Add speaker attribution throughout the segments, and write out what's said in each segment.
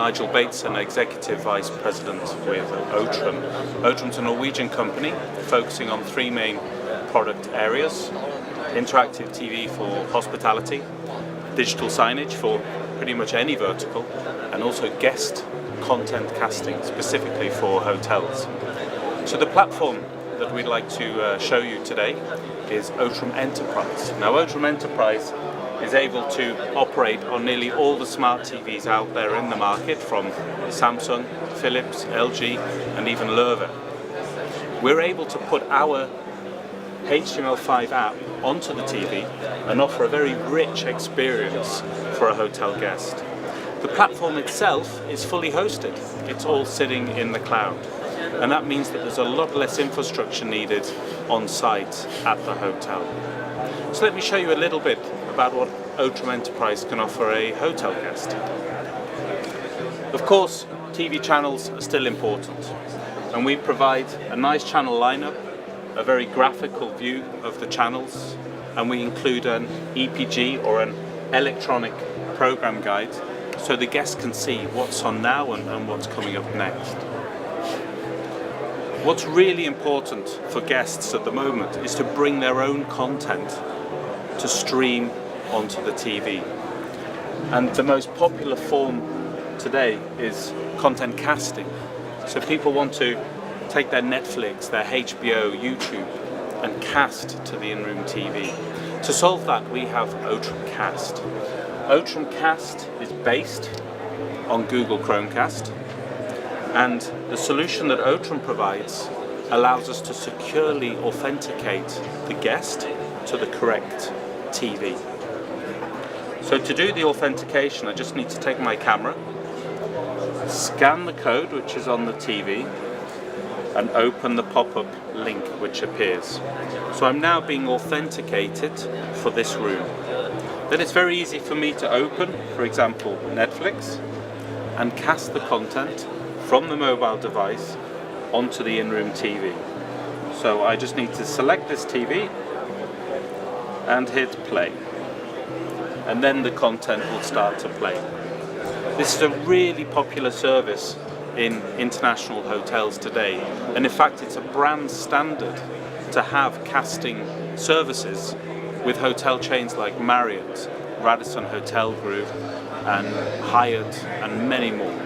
Speaker 1: Nigel Bateson, Executive Vice President with OTRUM. OTRUM's a Norwegian company focusing on three main product areas: interactive TV for hospitality, digital signage for pretty much any vertical, and also guest content casting specifically for hotels. So the platform that we'd like to show you today is OTRUM Enterprise. Now OTRUM Enterprise is able to operate on nearly all the smart TVs out there in the market, from Samsung, Philips, LG and even Loewe. We're able to put our HTML5 app onto the TV and offer a very rich experience for a hotel guest. The platform itself is fully hosted. It's all sitting in the cloud. And that means that there's a lot less infrastructure needed on site at the hotel. So let me show you a little bit about what OTRUM Enterprise can offer a hotel guest. Of course, TV channels are still important, and we provide a nice channel lineup, a very graphical view of the channels, and we include an EPG or an electronic program guide so the guest can see what's on now and what's coming up next. What's really important for guests at the moment is to bring their own content to stream onto the TV. And the most popular form today is content casting. So people want to take their Netflix, their HBO, YouTube and cast to the in-room TV. To solve that, we have OTRUM Cast. OTRUM Cast is based on Google Chromecast, and the solution that OTRUM provides allows us to securely authenticate the guest to the correct TV. So to do the authentication, I just need to take my camera, scan the code which is on the TV, and open the pop-up link which appears. So I'm now being authenticated for this room. Then it's very easy for me to open, for example, Netflix, and cast the content from the mobile device onto the in-room TV. So I just need to select this TV and hit play. And then the content will start to play. This is a really popular service in international hotels today, and in fact it's a brand standard to have casting services with hotel chains like Marriott, Radisson Hotel Group and Hyatt and many more.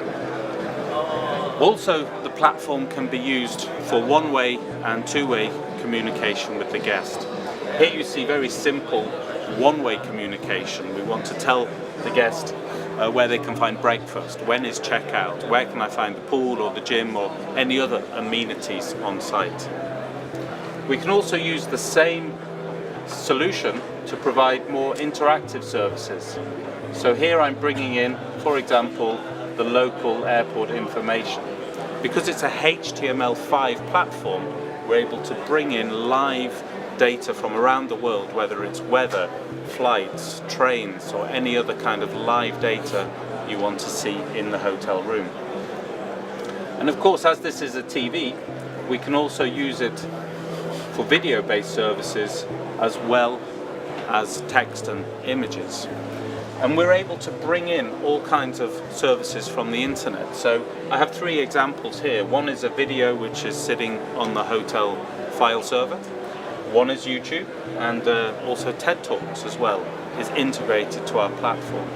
Speaker 1: Also, the platform can be used for one-way and two-way communication with the guest. Here you see very simple one-way communication. We want to tell the guest where they can find breakfast, when is checkout, where can I find the pool or the gym or any other amenities on site. We can also use the same solution to provide more interactive services. So here I'm bringing in, for example, the local airport information. Because it's a HTML5 platform, we're able to bring in live data from around the world, whether it's weather, flights, trains or any other kind of live data you want to see in the hotel room. And of course, as this is a TV, we can also use it for video-based services as well as text and images. And we're able to bring in all kinds of services from the internet. So I have three examples here. One is a video which is sitting on the hotel file server. One is YouTube, and also TED Talks as well is integrated to our platform.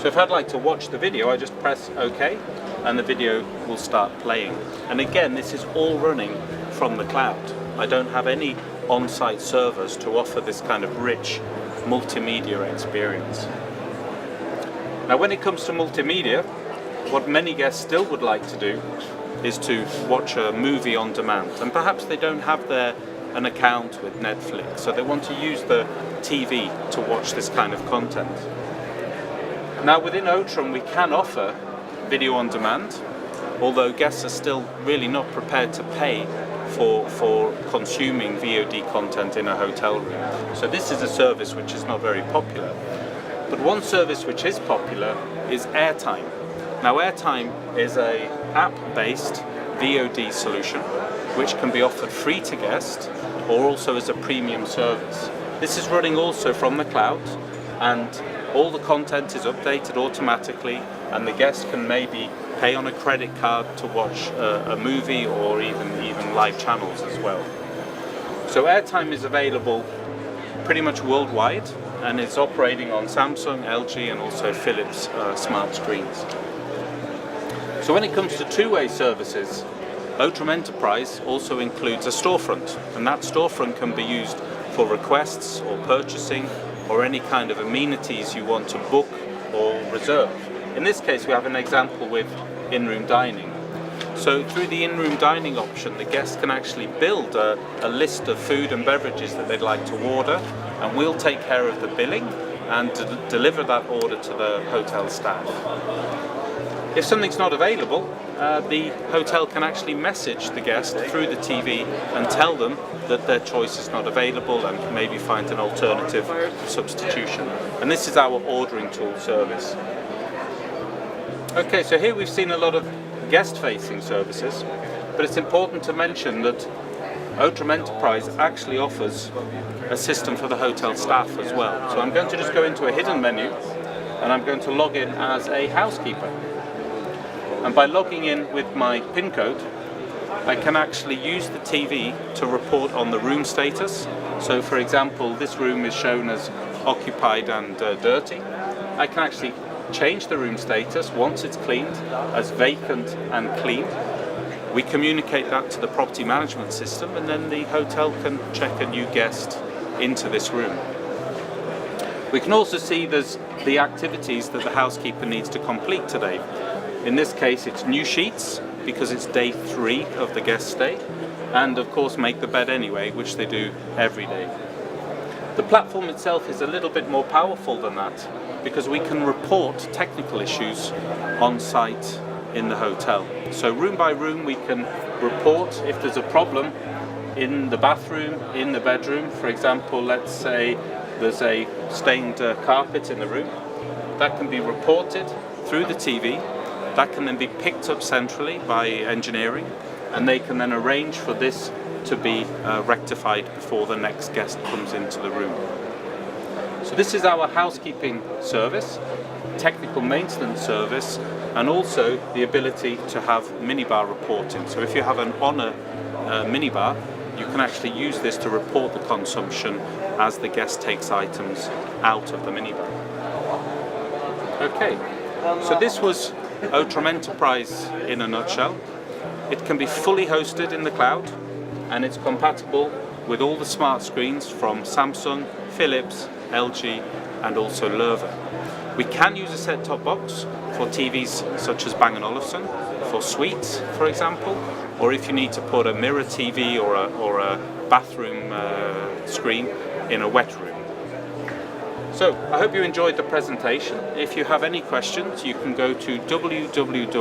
Speaker 1: So if I'd like to watch the video, I just press OK and the video will start playing. And again, this is all running from the cloud. I don't have any on-site servers to offer this kind of rich multimedia experience. Now when it comes to multimedia, what many guests still would like to do is to watch a movie on demand, and perhaps they don't have an account with Netflix, so they want to use the TV to watch this kind of content. Now within OTRUM we can offer video on demand, although guests are still really not prepared to pay for consuming VOD content in a hotel room. So this is a service which is not very popular. But one service which is popular is Airtime. Now Airtime is a app-based VOD solution which can be offered free to guests or also as a premium service. This is running also from the cloud, and all the content is updated automatically, and the guest can maybe pay on a credit card to watch a movie or even live channels as well. So airtime is available pretty much worldwide, and it's operating on Samsung, LG and also Philips smart screens. So when it comes to two-way services, OTRUM Enterprise also includes a storefront, and that storefront can be used for requests or purchasing or any kind of amenities you want to book or reserve. In this case we have an example with in-room dining. So through the in-room dining option, the guest can actually build a list of food and beverages that they'd like to order, and we'll take care of the billing and deliver that order to the hotel staff. If something's not available, the hotel can actually message the guest through the TV and tell them that their choice is not available and maybe find an alternative substitution. And this is our ordering tool service. Okay, so here we've seen a lot of guest-facing services, but it's important to mention that OTRUM Enterprise actually offers a system for the hotel staff as well. So I'm going to just go into a hidden menu and I'm going to log in as a housekeeper. And by logging in with my PIN code, I can actually use the TV to report on the room status. So for example, this room is shown as occupied and dirty. I can actually change the room status once it's cleaned as vacant and clean. We communicate that to the property management system, and then the hotel can check a new guest into this room. We can also see there's the activities that the housekeeper needs to complete today. In this case it's new sheets, because it's day 3 of the guest stay, and of course make the bed anyway, which they do every day. The platform itself is a little bit more powerful than that, because we can report technical issues on site in the hotel. So room by room we can report if there's a problem in the bathroom, in the bedroom. For example, let's say there's a stained carpet in the room. That can be reported through the TV. That can then be picked up centrally by engineering, and they can then arrange for this to be rectified before the next guest comes into the room. So this is our housekeeping service, technical maintenance service, and also the ability to have minibar reporting. So if you have an Honor minibar, you can actually use this to report the consumption as the guest takes items out of the minibar. Okay, so this was OTRUM Enterprise in a nutshell. It can be fully hosted in the cloud, and it's compatible with all the smart screens from Samsung, Philips, LG and also Lowe. We can use a set-top box for TVs such as Bang & Olufsen, for suites for example, or if you need to put a mirror TV or a bathroom screen in a wet room. So I hope you enjoyed the presentation. If you have any questions, you can go to www.otrum.com.